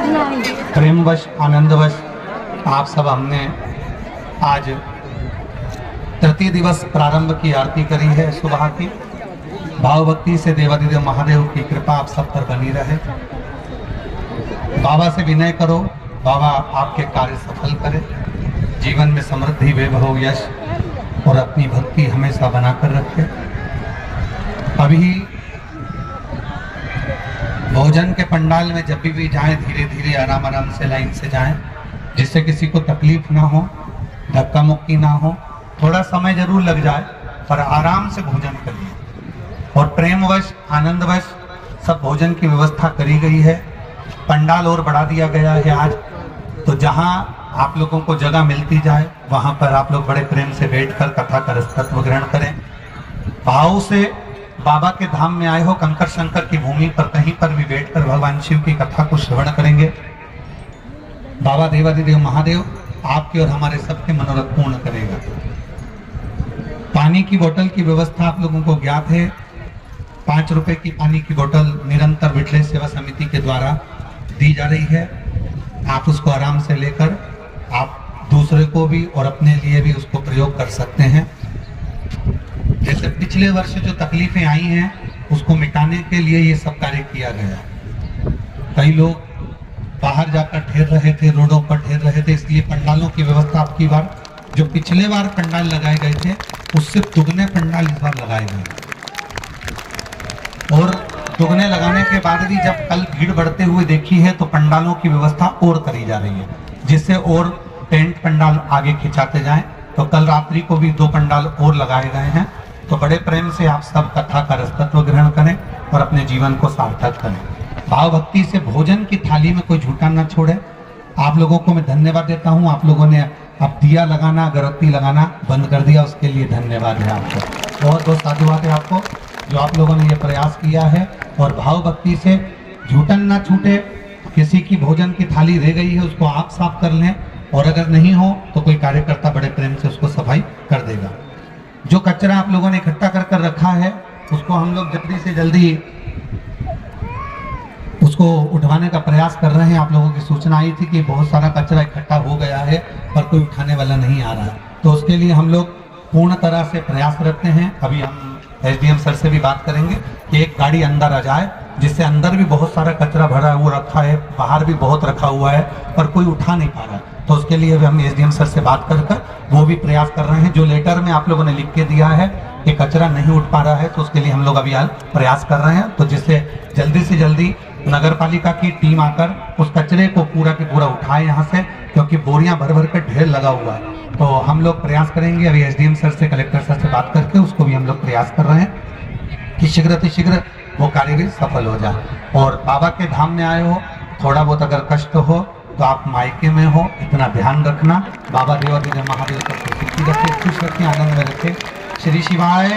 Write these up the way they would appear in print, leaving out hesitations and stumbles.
प्रेमवश आनंदवश आप सब हमने आज तृतीय दिवस प्रारंभ की आरती करी है सुबह की। भाव भक्ति से देवादिदेव महादेव की कृपा आप सब पर बनी रहे। बाबा से विनय करो, बाबा आपके कार्य सफल करे, जीवन में समृद्धि वैभव यश और अपनी भक्ति हमेशा बनाकर रखे। अभी भोजन के पंडाल में जब भी जाएं धीरे धीरे आराम आराम से लाइन से जाएं, जिससे किसी को तकलीफ ना हो, धक्का मुक्की ना हो। थोड़ा समय जरूर लग जाए पर आराम से भोजन करिए। और प्रेमवश आनंदवश सब भोजन की व्यवस्था करी गई है। पंडाल और बढ़ा दिया गया है आज, तो जहां आप लोगों को जगह मिलती जाए वहां पर आप लोग बड़े प्रेम से बैठकर कथा का रसतत्व ग्रहण करें। भाव से बाबा के धाम में आए हो, कंकर शंकर की भूमि पर कहीं पर भी बैठकर भगवान शिव की कथा को श्रवण करेंगे। बाबा देवादिदेव महादेव आपके और हमारे सबके मनोरथ पूर्ण करेगा। पानी की बोतल की व्यवस्था आप लोगों को ज्ञात है। 5 रुपए की पानी की बोतल निरंतर विठलेश सेवा समिति के द्वारा दी जा रही है। आप उसको आराम से लेकर आप दूसरे को भी और अपने लिए भी उसको प्रयोग कर सकते हैं। जैसे पिछले वर्ष जो तकलीफें आई हैं उसको मिटाने के लिए ये सब कार्य किया गया। कई लोग बाहर जाकर ठहर रहे थे, रोडों पर ठहर रहे थे, इसलिए पंडालों की व्यवस्था अब की बार जो पिछले बार पंडाल लगाए गए थे उससे दुगने पंडाल इस बार लगाए गए। और दुगने लगाने के बाद भी जब कल भीड़ बढ़ते हुए देखी है तो पंडालों की व्यवस्था और करी जा रही है, जिससे और टेंट पंडाल आगे खिंचाते जाएं। तो कल रात्रि को भी 2 पंडाल और लगाए गए हैं। तो बड़े प्रेम से आप सब कथा का रसतत्व ग्रहण करें और अपने जीवन को सार्थक करें। भाव भक्ति से भोजन की थाली में कोई झूठा न छोड़े। आप लोगों को मैं धन्यवाद देता हूं। आप लोगों ने अब दिया लगाना, अगरबत्ती लगाना बंद कर दिया, उसके लिए धन्यवाद है आपको। बहुत बहुत साधुवाद है आपको जो आप लोगों ने ये प्रयास किया है। और भाव भक्ति से झूठन ना छूटे। किसी की भोजन की थाली रह गई है उसको आप साफ कर लें, और अगर नहीं हो तो कोई कार्यकर्ता बड़े प्रेम से उसको सफाई कर देगा। जो कचरा आप लोगों ने इकट्ठा कर कर रखा है उसको हम लोग जल्दी से जल्दी उसको उठवाने का प्रयास कर रहे हैं। आप लोगों की सूचना आई थी कि बहुत सारा कचरा इकट्ठा हो गया है पर कोई उठाने वाला नहीं आ रहा है, तो उसके लिए हम लोग पूर्ण तरह से प्रयासरत हैं। अभी हम एसडीएम सर से भी बात करेंगे कि एक गाड़ी अंदर आ जाए, जिससे अंदर भी बहुत सारा कचरा भरा हुआ रखा है, बाहर भी बहुत रखा हुआ है पर कोई उठा नहीं पा रहा है। तो उसके लिए भी हम एसडीएम सर से बात कर वो भी प्रयास कर रहे हैं। जो लेटर में आप लोगों ने लिख के दिया है कि कचरा नहीं उठ पा रहा है, तो उसके लिए हम लोग अभी हाल प्रयास कर रहे हैं। तो जिससे जल्दी से जल्दी नगर पालिका की टीम आकर उस कचरे को पूरा के पूरा उठाए यहाँ से, क्योंकि बोरियां भर भर कर ढेर लगा हुआ है। तो हम लोग प्रयास करेंगे। अभी एसडीएम सर से, कलेक्टर सर से बात करके उसको भी हम लोग प्रयास कर रहे हैं कि शीघ्र वो कार्य भी सफल हो जाए। और बाबा के धाम में आए हो, थोड़ा बहुत अगर कष्ट हो तो आप मायके में हो, इतना ध्यान रखना। बाबा देवादिदेव महादेव सबको सुखी रखे, खुश रखे, आनंद में रखे। श्री शिवाय।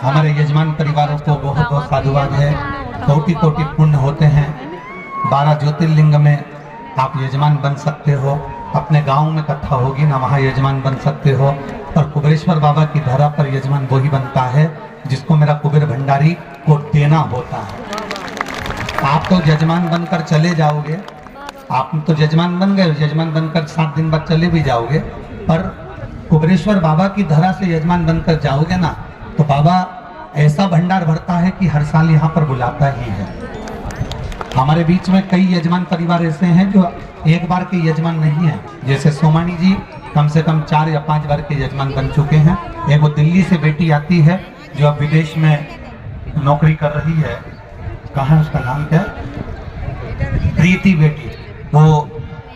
हमारे यजमान परिवारों को बहुत बहुत साधुवाद है। कोटि कोटि पुण्य होते हैं। 12 ज्योतिर्लिंग में आप यजमान बन सकते हो। अपने गांव में कथा होगी ना, वहाँ यजमान बन सकते हो। और कुबेरेश्वर बाबा की धरा पर यजमान वही बनता है जिसको मेरा कुबेर भंडारी को देना होता है। आप तो यजमान बनकर चले जाओगे, आप तो यजमान बन गए, यजमान बनकर 7 दिन बाद चले भी जाओगे, पर कुबेरेश्वर बाबा की धरा से यजमान बनकर जाओगे ना तो बाबा ऐसा भंडार भरता है कि हर साल यहाँ पर बुलाता ही है। हमारे बीच में कई यजमान परिवार ऐसे हैं जो एक बार के यजमान नहीं है। जैसे सोमानी जी कम से कम 4 या 5 बार के यजमान बन चुके हैं। एक वो दिल्ली से बेटी आती है जो अब विदेश में नौकरी कर रही है, कहाँ उसका नाम क्या है, प्रीति बेटी। वो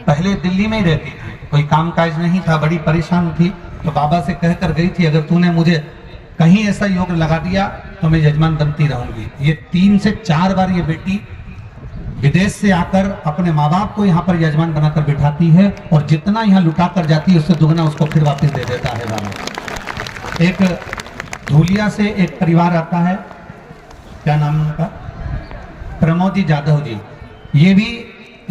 पहले दिल्ली में ही रहती थी, कोई कामकाज नहीं था, बड़ी परेशान थी, तो बाबा से कहकर गई थी अगर तूने मुझे कहीं ऐसा योग लगा दिया तो मैं यजमान बनती रहूंगी। ये 3 से 4 बार ये बेटी विदेश से आकर अपने माँ बाप को यहाँ पर यजमान बनाकर बिठाती है, और जितना यहाँ लुटा कर जाती है उससे दुगना उसको फिर वापस दे देता है बाबा। एक धूलिया से एक परिवार आता है, क्या नाम उनका, प्रमोद जी जाधव जी। ये भी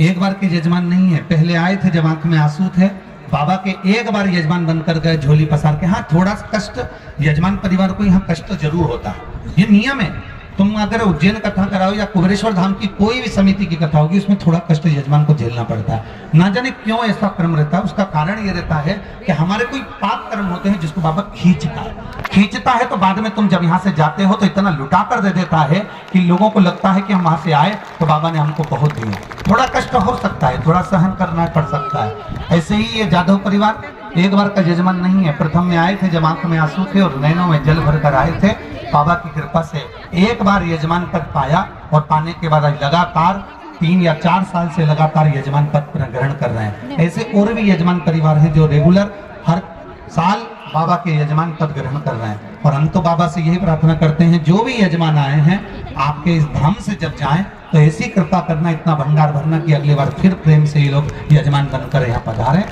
एक बार के यजमान नहीं है, पहले आए थे जब आंख में आंसू थे, बाबा के एक बार यजमान बनकर गए झोली पसार के। हाँ, थोड़ा सा कष्ट यजमान परिवार को यहाँ कष्ट जरूर होता है, ये नियम है। तुम अगर उज्जैन कथा कराओ या कुबेरेश्वर धाम की कोई भी समिति की कथा होगी, उसमें थोड़ा कष्ट यजमान को झेलना पड़ता है। ना जाने क्यों ऐसा क्रम रहता है। उसका कारण ये रहता है कि हमारे कोई पाप कर्म होते हैं जिसको बाबा खींचता है तो बाद में तुम जब यहाँ से जाते हो तो इतना लुटा कर दे देता है कि लोगों को लगता है कि हम वहां से आए तो बाबा ने हमको बहुत दिया। थोड़ा कष्ट हो सकता है, थोड़ा सहन करना पड़ सकता है। ऐसे ही ये जाधव परिवार एक बार का यजमान नहीं है। प्रथम में आए थे जब आंख में आंसू थे और नैनों में जल भर कर आए थे। बाबा की कृपा से एक बार यजमान पद पाया और पाने के बाद लगातार 3 या 4 साल से लगातार यजमान पद ग्रहण कर रहे हैं। ऐसे और भी यजमान परिवार हैं जो रेगुलर हर साल बाबा के यजमान पद ग्रहण कर रहे हैं। और हम तो बाबा से यही प्रार्थना करते हैं, जो भी यजमान आए हैं आपके इस धाम से जब जाएं तो ऐसी कृपा करना, इतना भंडार भरना कि अगली बार फिर प्रेम से ये लोग यजमान बनकर यहाँ पधारें।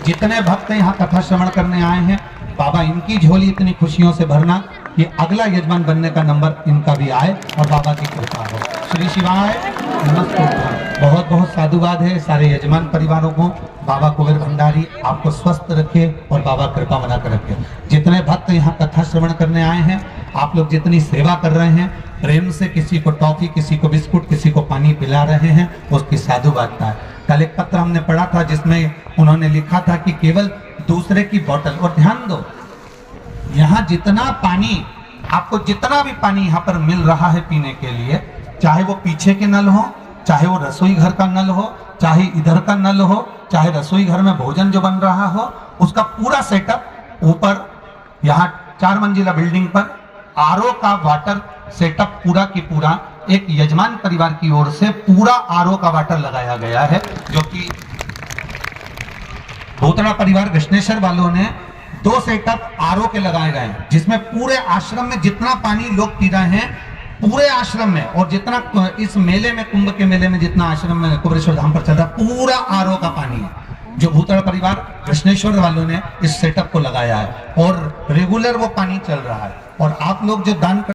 जितने भक्त यहाँ कथा श्रवण करने आए हैं, बाबा इनकी झोली इतनी खुशियों से भरना कि अगला यजमान बनने का नंबर इनका भी आए और बाबा की कृपा हो। श्री शिवाय नमस्ते। बहुत बहुत साधुवाद है सारे यजमान परिवारों को। बाबा कुबेर भंडारी आपको स्वस्थ रखे और बाबा कृपा बनाकर रखे। जितने भक्त यहाँ कथा श्रवण करने आए हैं, आप लोग जितनी सेवा कर रहे हैं, प्रेम से किसी को टॉफी, किसी को बिस्कुट, किसी को पानी पिला रहे हैं, उसकी साधुवादता है। कल एक पत्र हमने पढ़ा था जिसमें उन्होंने लिखा था कि केवल दूसरे की बोतल, और ध्यान दो यहाँ जितना पानी आपको, जितना भी पानी यहाँ पर मिल रहा है पीने के लिए, चाहे वो पीछे के नल हो, चाहे वो रसोई घर का नल हो, चाहे इधर का नल हो, चाहे रसोई घर में भोजन जो बन रहा हो, उसका पूरा सेटअप ऊपर यहाँ 4 मंजिला बिल्डिंग पर आरओ का वाटर सेटअप पूरा की पूरा एक यजमान परिवार की ओर से पूरा आरओ का वाटर लगाया गया है, जो कि भूतड़ा परिवार कृष्णेश्वर वालों ने 2 सेटअप आरओ के लगाए गए हैं, जिसमें पूरे आश्रम में जितना पानी लोग पी रहे हैं, पूरे आश्रम में, और जितना इस मेले में, कुंभ के मेले में जितना आश्रम में कुबेरेश्वर धाम पर चल रहा है, पूरा आरओ का पानी है जो भूतड़ा परिवार कृष्णेश्वर वालों ने इस सेटअप को लगाया है और रेगुलर वो पानी चल रहा है। और आप लोग जो दान